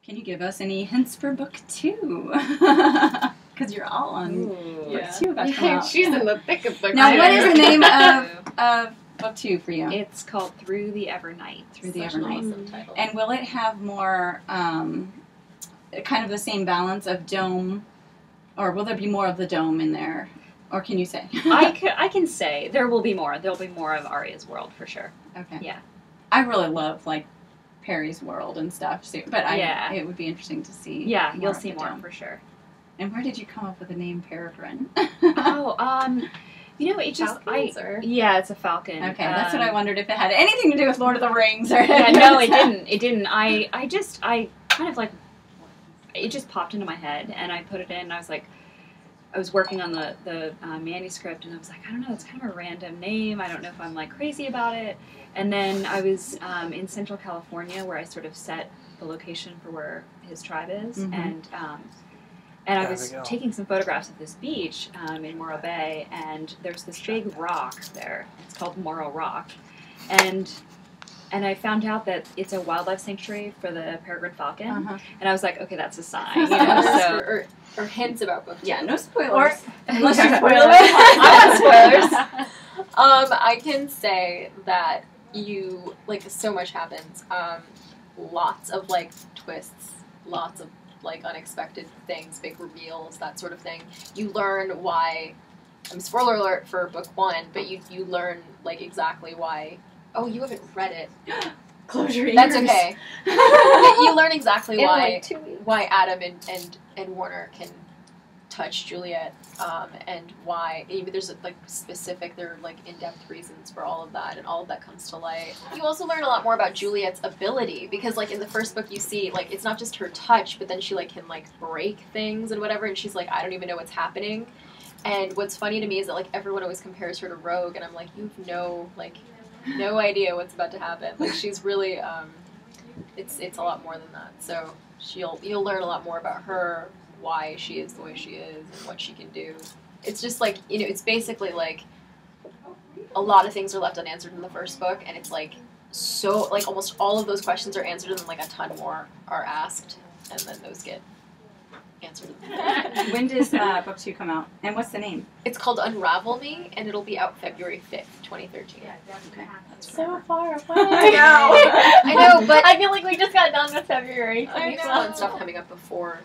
Can you give us any hints for book 2? Because you're all on book 2 about to come out. She's in the thick of book 2. Now, what is the name of book 2 for you? It's called Through the Evernight. Through the Evernight. Awesome title. And will it have more, kind of the same balance of dome, or will there be more of the dome in there? Or can you say? I can say there will be more. There'll be more of Arya's world for sure. Okay. Yeah. I really love, like, Perry's world and stuff, so, but it would be interesting to see. Yeah, more you'll of see the more dome. for sure. And where did you come up with the name Peregrine? You know, it just Falcons, or? Yeah, it's a falcon. Okay, that's what I wondered, if it had anything to do with Lord of the Rings or Yeah, no, it didn't. It didn't. I kind of like, it just popped into my head, and I put it in, and I was like, I was working on the manuscript, and I was like, I don't know, it's kind of a random name. I don't know if I'm like crazy about it. And then I was in Central California, where I sort of set the location for where his tribe is, and I was taking some photographs of this beach in Morro Bay, and there's this big rock there. It's called Morro Rock, and I found out that it's a wildlife sanctuary for the peregrine falcon, and I was like, okay, that's a sign. You know, or hints about book 2. Yeah, no spoilers. Unless you you spoil spoil it. I want spoilers. I can say that you, like, so much happens. Lots of, like, twists, lots of, like, unexpected things, big reveals, that sort of thing. You learn why, spoiler alert for book 1, but you learn, like, exactly why. Oh, you haven't read it. Closure. That's okay. You learn exactly In, why like, 2 weeks. why Adam and Warner can touch Juliet, and why there's like specific, there are like in-depth reasons for all of that, and all of that comes to light. You also learn a lot more about Juliet's ability, because like in the first book you see like it's not just her touch, but then she like can like break things and whatever, and she's like, I don't even know what's happening. And what's funny to me is that like everyone always compares her to Rogue, and I'm like, you have no idea what's about to happen. Like she's really it's a lot more than that. So you'll learn a lot more about her, why she is the way she is, and what she can do. It's just like, you know, it's basically like a lot of things are left unanswered in the first book, and it's like so like almost all of those questions are answered, and then like a ton more are asked, and then those get answered. When does book 2 come out? And what's the name? It's called Unravel Me, and it'll be out February 5th, 2013. Okay, that's So far away. I know, but I feel like we just got done with February. we have fun stuff coming up before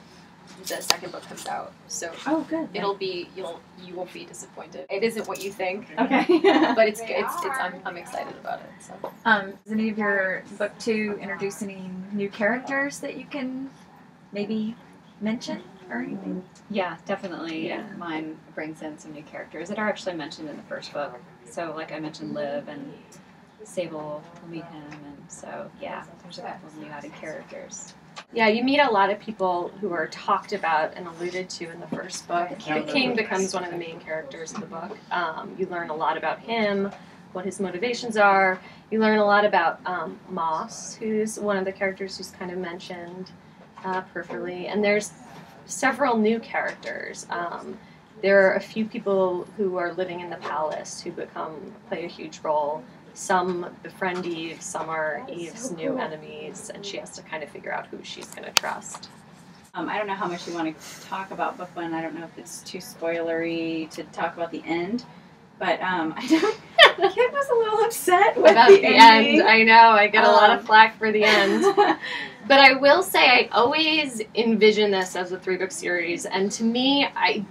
the second book comes out, so Oh, good. it'll be you won't be disappointed. It isn't what you think, Okay. but it's I'm excited about it. So Does any of your book 2 introduce any new characters that you can maybe mention or anything? Yeah, definitely. Yeah. Mine brings in some new characters that are actually mentioned in the first book. So, like I mentioned, Liv and Sable will meet him, and so yeah, there's a couple of new added characters. Yeah, you meet a lot of people who are talked about and alluded to in the first book. The king becomes one of the main characters of the book. You learn a lot about him, what his motivations are. You learn a lot about Moss, who's one of the characters who's kind of mentioned peripherally. And there's several new characters. There are a few people who are living in the palace who play a huge role. Some befriend Eve, some are Eve's new enemies, and she has to kind of figure out who she's going to trust. I don't know how much you want to talk about book 1. I don't know if it's too spoilery to talk about the end, but I know Kit was a little upset with About the the ending. end, I know, I get a lot of flack for the end. But I will say I always envision this as a 3-book series, and to me, I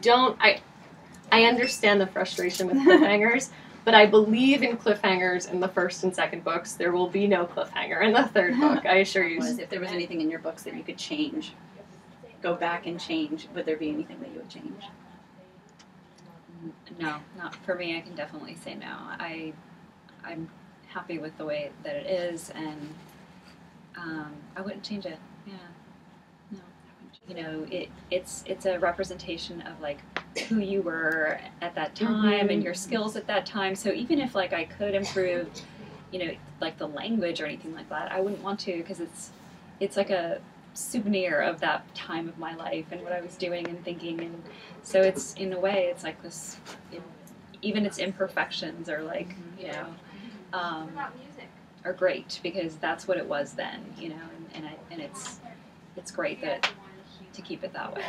understand the frustration with cliffhangers, but I believe in cliffhangers in the first and second books. There will be no cliffhanger in the third book, I assure you. If there was anything in your books that you could change, go back and change, would there be anything that you would change? No, not for me. I can definitely say no. I'm happy with the way that it is, and I wouldn't change it. Yeah, no. You know, it's a representation of like who you were at that time and your skills at that time. So even if like I could improve, you know, like the language or anything like that, I wouldn't want to, because it's like a souvenir of that time of my life and what I was doing and thinking, and so it's in a way it's like this. Even its imperfections are like you know are great because that's what it was then, you know, and it's great that to keep it that way.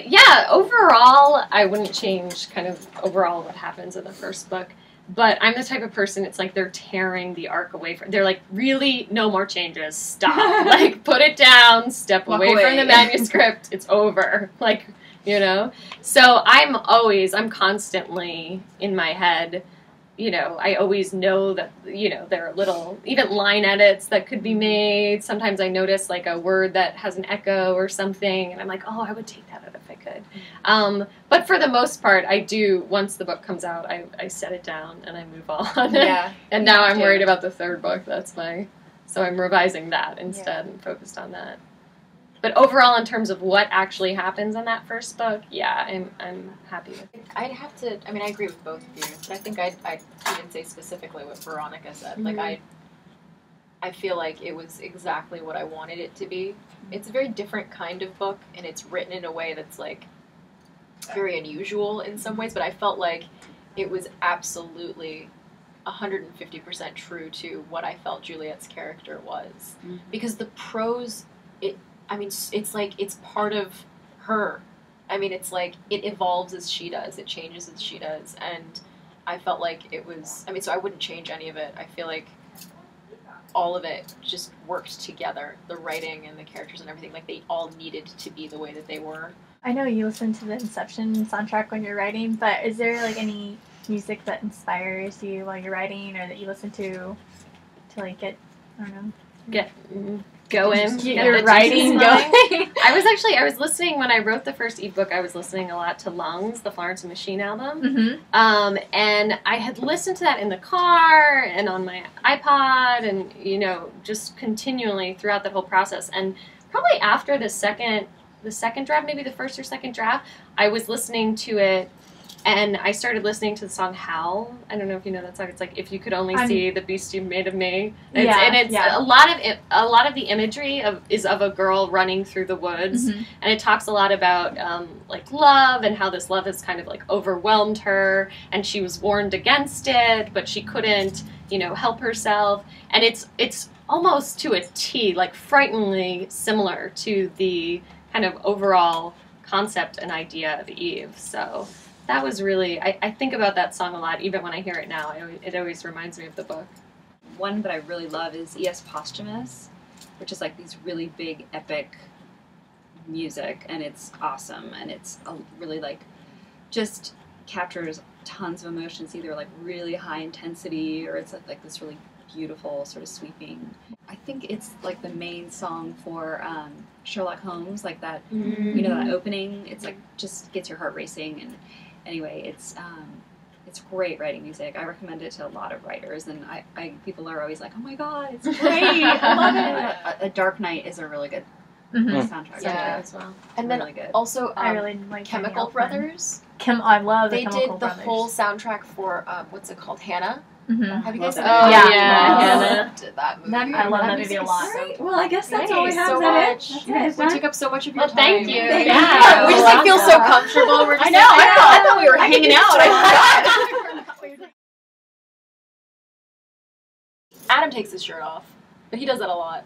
Yeah, overall, I wouldn't change kind of overall what happens in the first book. But I'm the type of person, it's like they're tearing the arc away from. They're like, really, no more changes. Stop. Like, put it down. Step Walk away away. from the manuscript. It's over. Like, you know. So I'm constantly in my head. You know, I always know that, you know, there are little, even line edits that could be made. Sometimes I notice, like, a word that has an echo or something, and I'm like, oh, I would take that out if I could. But for the most part, I do, once the book comes out, I set it down and I move on. Yeah. And now I'm too. worried about the third book. So I'm revising that instead and focused on that. But overall, in terms of what actually happens in that first book, yeah, I'm happy with it. I'd have to. I mean, I agree with both of you, but I think I'd even say specifically what Veronica said. Mm-hmm. Like I feel like it was exactly what I wanted it to be. It's a very different kind of book, and it's written in a way that's like very unusual in some ways. But I felt like it was absolutely 150% true to what I felt Juliet's character was, because the prose, it's like it's part of her. I mean, it's like it evolves as she does, it changes as she does, and I felt like it was. I mean, so I wouldn't change any of it. I feel like all of it just worked together. The writing and the characters and everything, like they all needed to be the way that they were. I know you listen to the Inception soundtrack when you're writing, but is there like any music that inspires you while you're writing, or that you listen to like get, I don't know, Going. get your writing going? I was listening when I wrote the first ebook. I was listening a lot to Lungs, the Florence and Machine album, and I had listened to that in the car and on my iPod, and you know, just continually throughout that whole process. And probably after the second draft, maybe the first or second draft, I was listening to it. And I started listening to the song "Howl." I don't know if you know that song. It's like, if you could only see the beast you made of me. A lot of the imagery is of a girl running through the woods, and it talks a lot about like love and how this love has kind of like overwhelmed her, and she was warned against it, but she couldn't, you know, help herself. And it's almost to a T, like frighteningly similar to the kind of overall concept and idea of Eve. So. That was really, I think about that song a lot, even when I hear it now. It always reminds me of the book. One that I really love is E.S. Posthumous, which is like these really big, epic music, and it's awesome, and it's really like, just captures tons of emotions, either like really high intensity, or it's like this really beautiful, sort of sweeping. I think it's like the main song for Sherlock Holmes, like that, you know, that opening, it's like, just gets your heart racing, and anyway, it's great writing music. I recommend it to a lot of writers, and people are always like, "Oh my god, it's great! I love it." A Dark Knight is a really good soundtrack. Yeah, as well. And then really good. also, I really like Chemical Brothers. I love the They Chemical did the Brothers. whole soundtrack for what's it called, Hannah. Have you guys seen that. that? Oh, yeah. Loved that movie. I love that movie music a is lot. so Well, I guess that's Thank all we you have. so Is that it? much. That's it. It's We done? took up so much of your Well, time. thank you. Yeah. We just like feel so comfortable. We're just I know. I thought we were hanging out. Adam takes his shirt off, but he does that a lot.